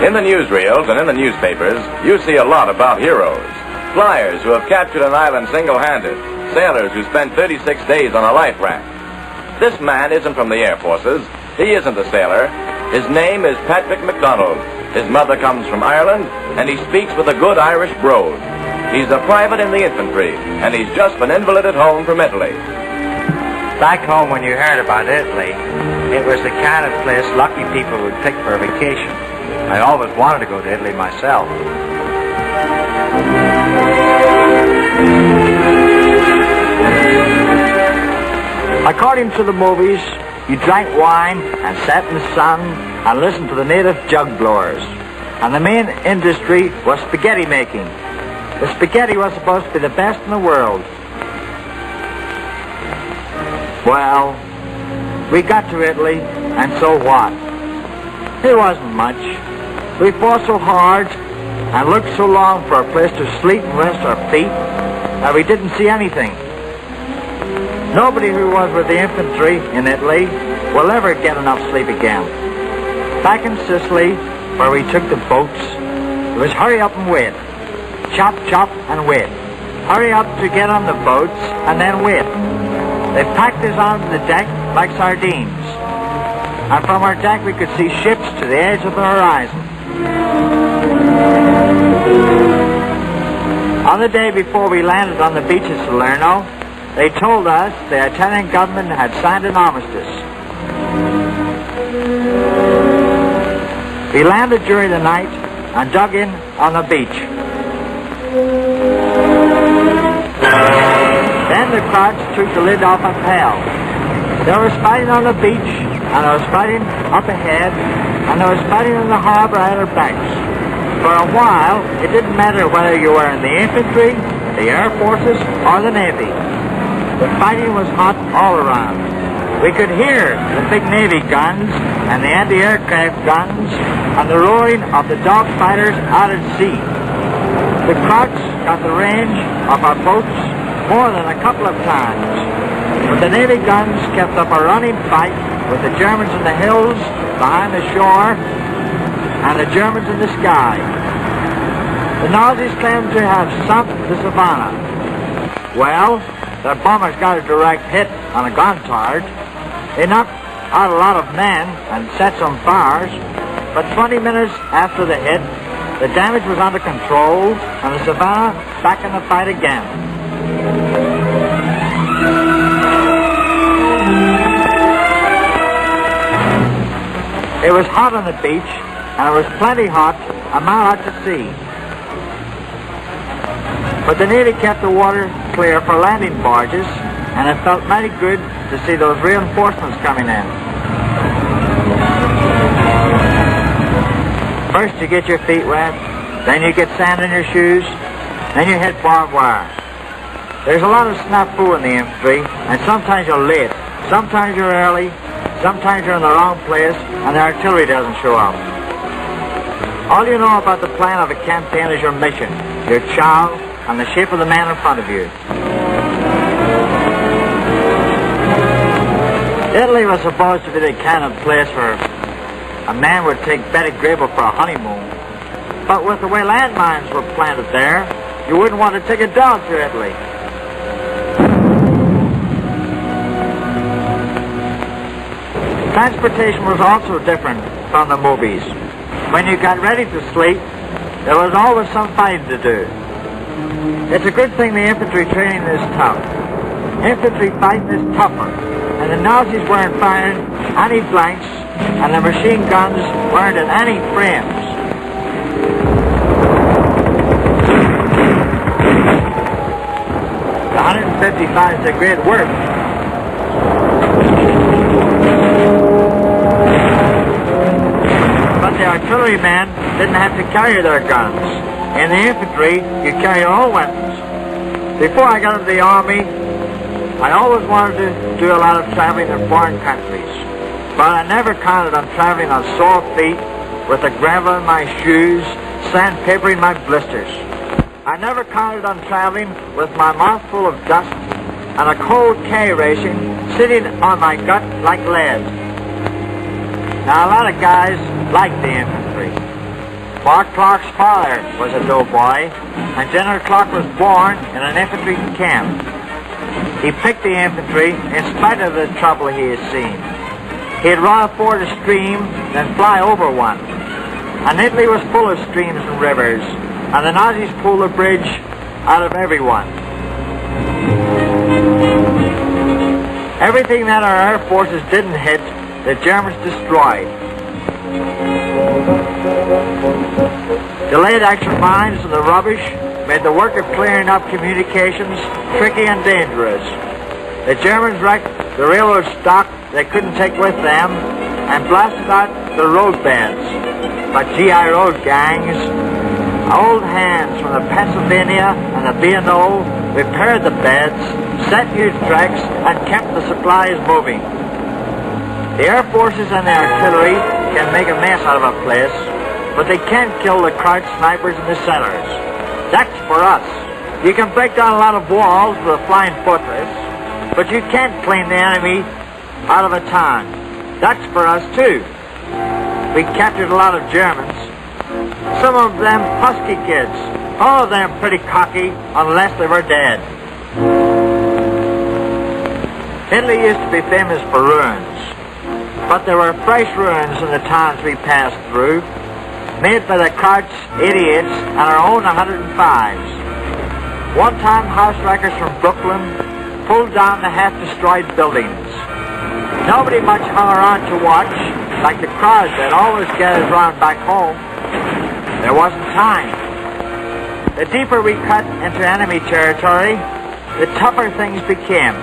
In the newsreels and in the newspapers, you see a lot about heroes. Flyers who have captured an island single-handed. Sailors who spent 36 days on a life raft. This man isn't from the Air Forces. He isn't a sailor. His name is Patrick MacDonald. His mother comes from Ireland, and he speaks with a good Irish brogue. He's a private in the infantry, and he's just been invalided home from Italy. Back home, when you heard about Italy, it was the kind of place lucky people would pick for a vacation. I always wanted to go to Italy myself. According to the movies, you drank wine and sat in the sun and listened to the native jug blowers. And the main industry was spaghetti making. The spaghetti was supposed to be the best in the world. Well, we got to Italy, and so what? It wasn't much. We fought so hard and looked so long for a place to sleep and rest our feet that we didn't see anything. Nobody who was with the infantry in Italy will ever get enough sleep again. Back in Sicily, where we took the boats, it was hurry up and wait. Chop, chop, and wait. Hurry up to get on the boats, and then wait. They packed us onto the deck like sardines. And from our deck we could see ships to the edge of the horizon. On the day before we landed on the beach at Salerno, they told us the Italian government had signed an armistice. We landed during the night and dug in on the beach. Then the crowds took the lid off a pail. There was fighting on the beach, and there was fighting up ahead, and there was fighting in the harbor at our backs. For a while, it didn't matter whether you were in the infantry, the Air Forces, or the Navy. The fighting was hot all around. We could hear the big Navy guns and the anti-aircraft guns and the roaring of the dog fighters out at sea. The Krauts got the range of our boats more than a couple of times. But the Navy guns kept up a running fight with the Germans in the hills behind the shore and the Germans in the sky. The Nazis claimed to have sunk the Savannah. Well, their bombers got a direct hit on a Gontard. They knocked out a lot of men and set some fires, but 20 minutes after the hit, the damage was under control and the Savannah back in the fight again. It was hot on the beach, and it was plenty hot a mile out to sea. But the Navy kept the water clear for landing barges, and it felt mighty good to see those reinforcements coming in. First you get your feet wet, then you get sand in your shoes, then you hit barbed wire. There's a lot of snafu in the infantry, and sometimes you're late, sometimes you're early, sometimes you're in the wrong place, and the artillery doesn't show up. All you know about the plan of a campaign is your mission, your child, and the shape of the man in front of you. Italy was supposed to be the kind of place where a man would take Betty Grable for a honeymoon. But with the way landmines were planted there, you wouldn't want to take a dog to Italy. Transportation was also different from the movies. When you got ready to sleep, there was always some fighting to do. It's a good thing the infantry training is tough. Infantry fighting is tougher, and the Nazis weren't firing any blanks, and the machine guns weren't in any frames. The 155 did great work. But the artillerymen didn't have to carry their guns. In the infantry, you carry your own weapons. Before I got into the army, I always wanted to do a lot of traveling in foreign countries. But I never counted on traveling on sore feet, with the gravel in my shoes, sandpaper in my blisters. I never counted on traveling with my mouth full of dust and a cold K racing sitting on my gut like lead. Now, a lot of guys like the infantry. Mark Clark's father was a doughboy, and General Clark was born in an infantry camp. He picked the infantry in spite of the trouble he had seen. He'd run ford a stream, then fly over one. And Italy was full of streams and rivers, and the Nazis pulled the bridge out of everyone. Everything that our air forces didn't hit, the Germans destroyed. Delayed action mines and the rubbish made the work of clearing up communications tricky and dangerous. The Germans wrecked the railroad stock they couldn't take with them and blasted out the road beds. But GI road gangs, old hands from the Pennsylvania and the B&O, repaired the beds, set new tracks, and kept the supplies moving. The air forces and the artillery can make a mess out of a place, but they can't kill the crouch snipers in the cellars. That's for us. You can break down a lot of walls with a flying fortress, but you can't clean the enemy out of a town. That's for us too. We captured a lot of Germans. Some of them husky kids. All of them pretty cocky unless they were dead. Italy used to be famous for ruins, but there were fresh ruins in the towns we passed through, made by the crouch idiots and our own 105s. One-time house wreckers from Brooklyn pulled down the half-destroyed buildings. Nobody much hung around to watch, like the crowd that always gathers around back home. There wasn't time. The deeper we cut into enemy territory, the tougher things became.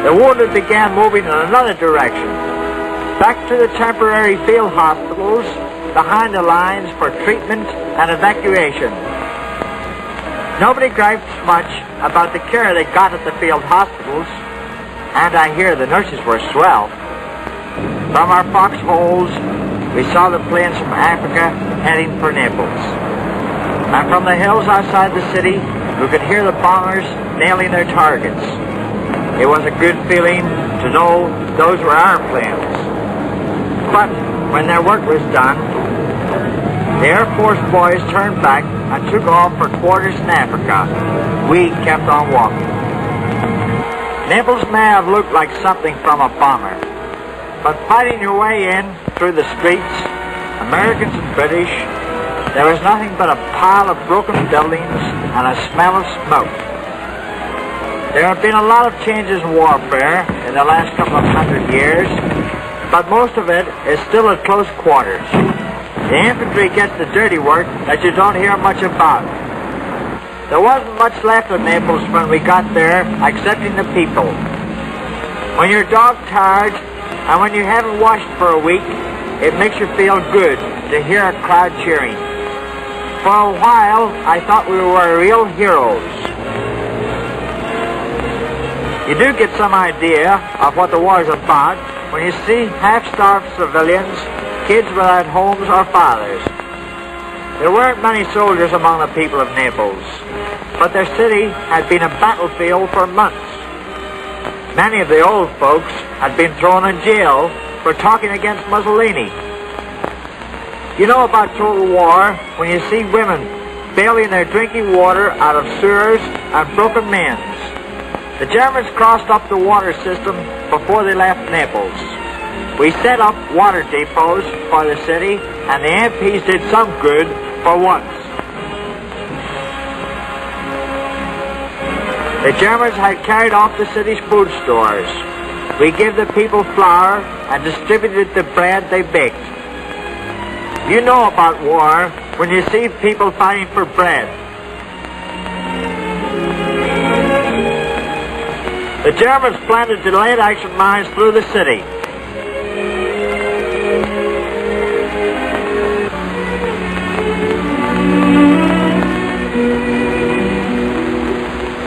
The wounded began moving in another direction, back to the temporary field hospitals behind the lines for treatment and evacuation. Nobody griped much about the care they got at the field hospitals, and I hear the nurses were swell. From our foxholes, we saw the planes from Africa heading for Naples. And from the hills outside the city, we could hear the bombers nailing their targets. It was a good feeling to know those were our planes. But when their work was done, the Air Force boys turned back and took off for quarters in Africa. We kept on walking. Naples may have looked like something from a bomber, but fighting your way in through the streets, Americans and British, there was nothing but a pile of broken buildings and a smell of smoke. There have been a lot of changes in warfare in the last couple of 100 years, but most of it is still at close quarters. The infantry gets the dirty work that you don't hear much about. There wasn't much left of Naples when we got there, excepting the people. When you're dog-tired and when you haven't washed for a week, it makes you feel good to hear a crowd cheering. For a while, I thought we were real heroes. You do get some idea of what the war is about when you see half-starved civilians, kids without homes or fathers. There weren't many soldiers among the people of Naples, but their city had been a battlefield for months. Many of the old folks had been thrown in jail for talking against Mussolini. You know about total war when you see women bailing their drinking water out of sewers and broken men's. The Germans crossed up the water system before they left Naples. We set up water depots for the city, and the MPs did some good for once. The Germans had carried off the city's food stores. We gave the people flour and distributed the bread they baked. You know about war when you see people fighting for bread. The Germans planted delayed action mines through the city.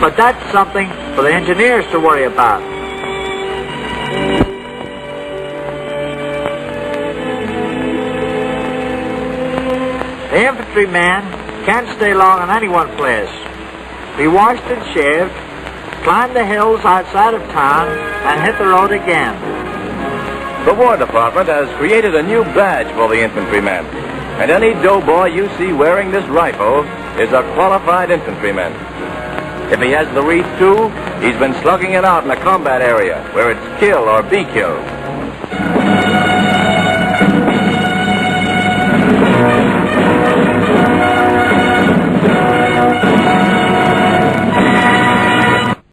But that's something for the engineers to worry about. The infantryman can't stay long in any one place. We washed and shaved, climbed the hills outside of town, and hit the road again. The War Department has created a new badge for the infantrymen. And any doughboy you see wearing this rifle is a qualified infantryman. If he has the wreath too, he's been slugging it out in a combat area where it's kill or be killed.